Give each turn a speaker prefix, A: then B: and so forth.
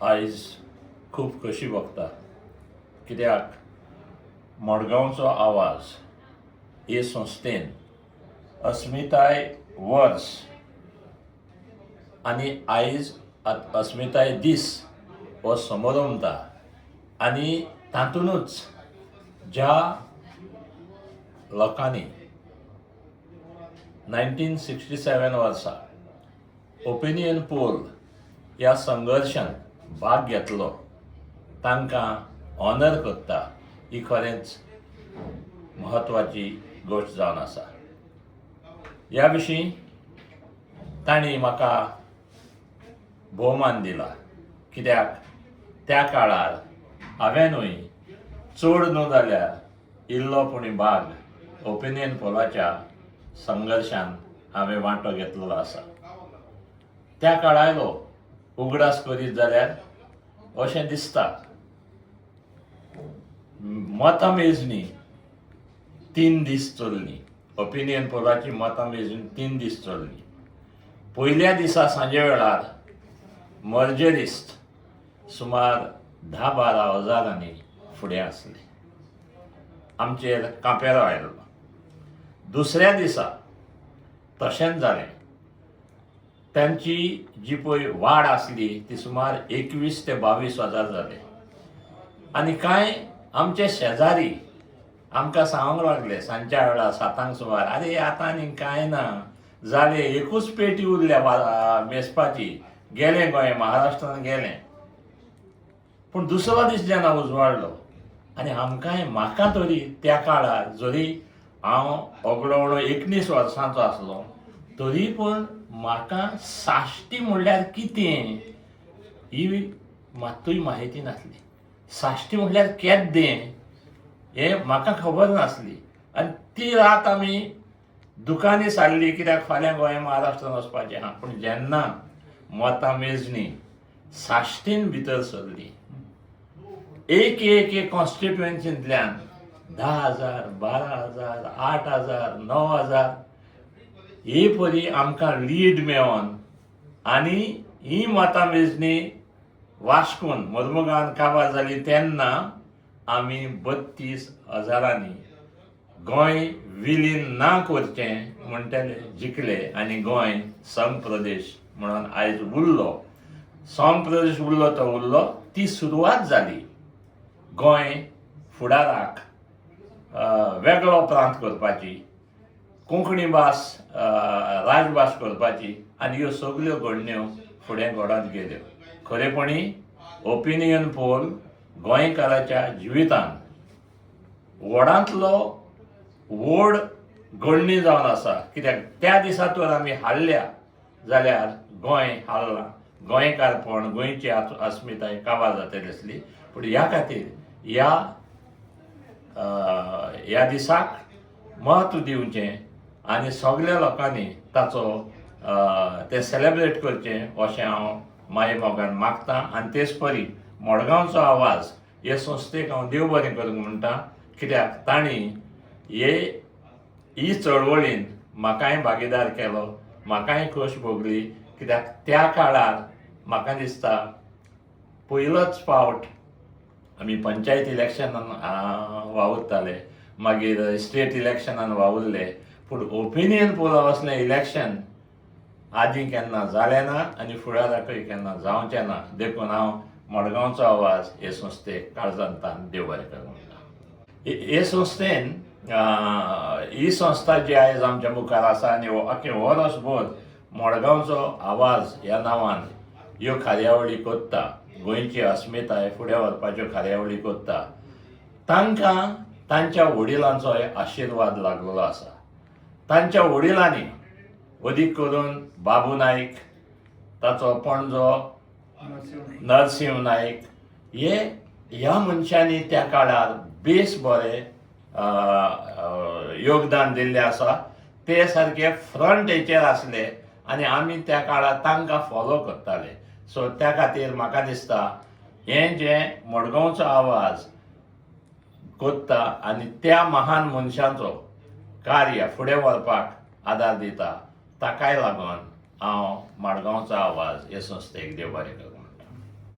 A: आयज खूब कशी बघता, कित्याक मडगांवचो आवाज हे संस्थेन अस्मिताय वर्स आनी आयज अस्मिताय दीस हो समारंभ आनी तातूंतच ज्या लोकांनी 1967 वर्सा ओपिनियन पोल ह्या संघर्शांत भाग घेतलो तांकां ऑनर करता ही खरेंच म्हत्वाची गोश्ट जावन आसा. ह्या विशीं तांणी म्हाका भोवमान दिला, कित्याक त्या काळार हांवेंनूय चड न्हू जाल्यार इल्लोपुणी भाग ओपिनियन पोलाच्या संघर्शांत हांवें वांटो घेतलेलो आसा. त्या काळायलो उगडास करीत जाल्यार अशें दिसता मतमेजणी 3 दीस चल्ली. ओपिनियन पोलाची मतमेजणी 3 दीस चल्ली. पयल्या दिसा सांजे वेळार मर्जरिस्ट सुमार 10-12 हजारांनी फुडें आसले. आमचेर कांपेरो आयलो. दुसऱ्या दिसा तशेंच जालें. त्यांची जी पळय वाड आसली ती सुमार 21 ते 22 हजार जाले. आनी कांय आमचे शेजारी आमकां सांगूंक लागले सांजच्या वेळार 7 सुमार, आरे आतां आनी कांय ना जालें, एकूच पेटी उरल्या मेजपाची, गेलें गोंय, महाराष्ट्रान गेलें. पूण दुसरो दीस जेन्ना उजवाडलो आनी आमकांय म्हाका तरी त्या काळार जरी हांव ओगडोवडो 19 वर्सांचो आसलो तरी पूण म्हाका साश्टी म्हणल्यार कितें ही मात्तूय म्हायती नासली. साश्टी म्हणल्यार केद्दें हें म्हाका खबर नासली. आनी ती रात आमी दुकानी सारली, कित्याक फाल्यां गोंय महाराष्ट्रान वचपाचें आहा. पूण जेन्ना मतमेजणी साश्टीन भितर सरली, एक कॉन्स्टिट्युएन्सींतल्यान 10,000, 12,000, 8,000, 9,000 ही परी आमकां लीड मेळोन आनी ही मतमेजणी वास्कून मर्मुगांवान काबार जाली तेन्ना आमी 32 हजारांनी गोंय विलीन ना करचें म्हणटले जिखले आनी गोंय संघ प्रदेश म्हणून आयज उरलो. संघ प्रदेश उरलो तो उरलो. ती सुरवात जाली गोंय फुडाराक वेगळो प्रांत करपाची, कोंकणी भास राजभास करपाची, आनी ह्यो सगल्यो घडण्यो फुडें घडत गेल्यो. खरेपणी ओपिनियन पोल गोंयकाराच्या जिवितांत व्हडांतलो व्हड घडणी जावन आसा. कित्याक त्या दिसा तर आमी हारल्या जाल्यार गोंय हारलां, गोंयकारपण, गोंयची अस्मिताय काबार जातली आसली. पूण ह्या खातीर ह्या दिसाक म्हत्व दिवचें आनी सगळ्या लोकांनी ताचो तें सेलेब्रेट करचें अशें हांव माये मोगान मागतां. आनी तेच परी मडगांवचो आवाज हे संस्थेक हांव देव बरें करूंक म्हणटा, कित्याक तांणी ही चळवळीन म्हाकाय भागीदार केलो, म्हाकाय खोश भोगली. कित्याक त्या काळार म्हाका दिसता पयलोच फावट आमी पंचायत इलेक्शनान वावुरताले, मागीर स्टेट इलेक्शनान वावुरले. पूण ओपिनियन पोला असलें इलेक्शन आदीं केन्ना जालें ना आनी फुडाराकय केन्ना जावचें ना. देखून हांव मडगांवचो आवाज हे संस्थेक काळजांतल्यान देव बरें करूं म्हणटा. हे संस्थेन ही संस्था जी आयज आमच्या मुखार आसा आनी आख्खें वर्सभर मडगांवचो आवाज ह्या नांवान ह्यो कार्यावळी कोत्ता, गोंयची अस्मिताय फुडें व्हरपाच्यो कार्यावळी कोत्ता, तांकां तांच्या वडिलांचो आशिर्वाद लागलेलो आसा. तांच्या वडिलांनी अदीक करून बाबू नायक, ताचो पणजो नरसिंह नायक, ह्या मनशांनी त्या काळार बेस बरें योगदान दिल्लें आसा. ते सारके फ्रंट हेचेर आसले आनी आमी त्या काळार तांकां फॉलो करताले. सो त्या खातीर म्हाका दिसता हें जें मडगांवचो आवाज कोत्ता आनी त्या महान मनशांचो कार्य फुडें व्हरपाक आदार दिता, ताकाय लागून हांव मडगांवचो आवाज हे संस्थेक देव बरें करूं.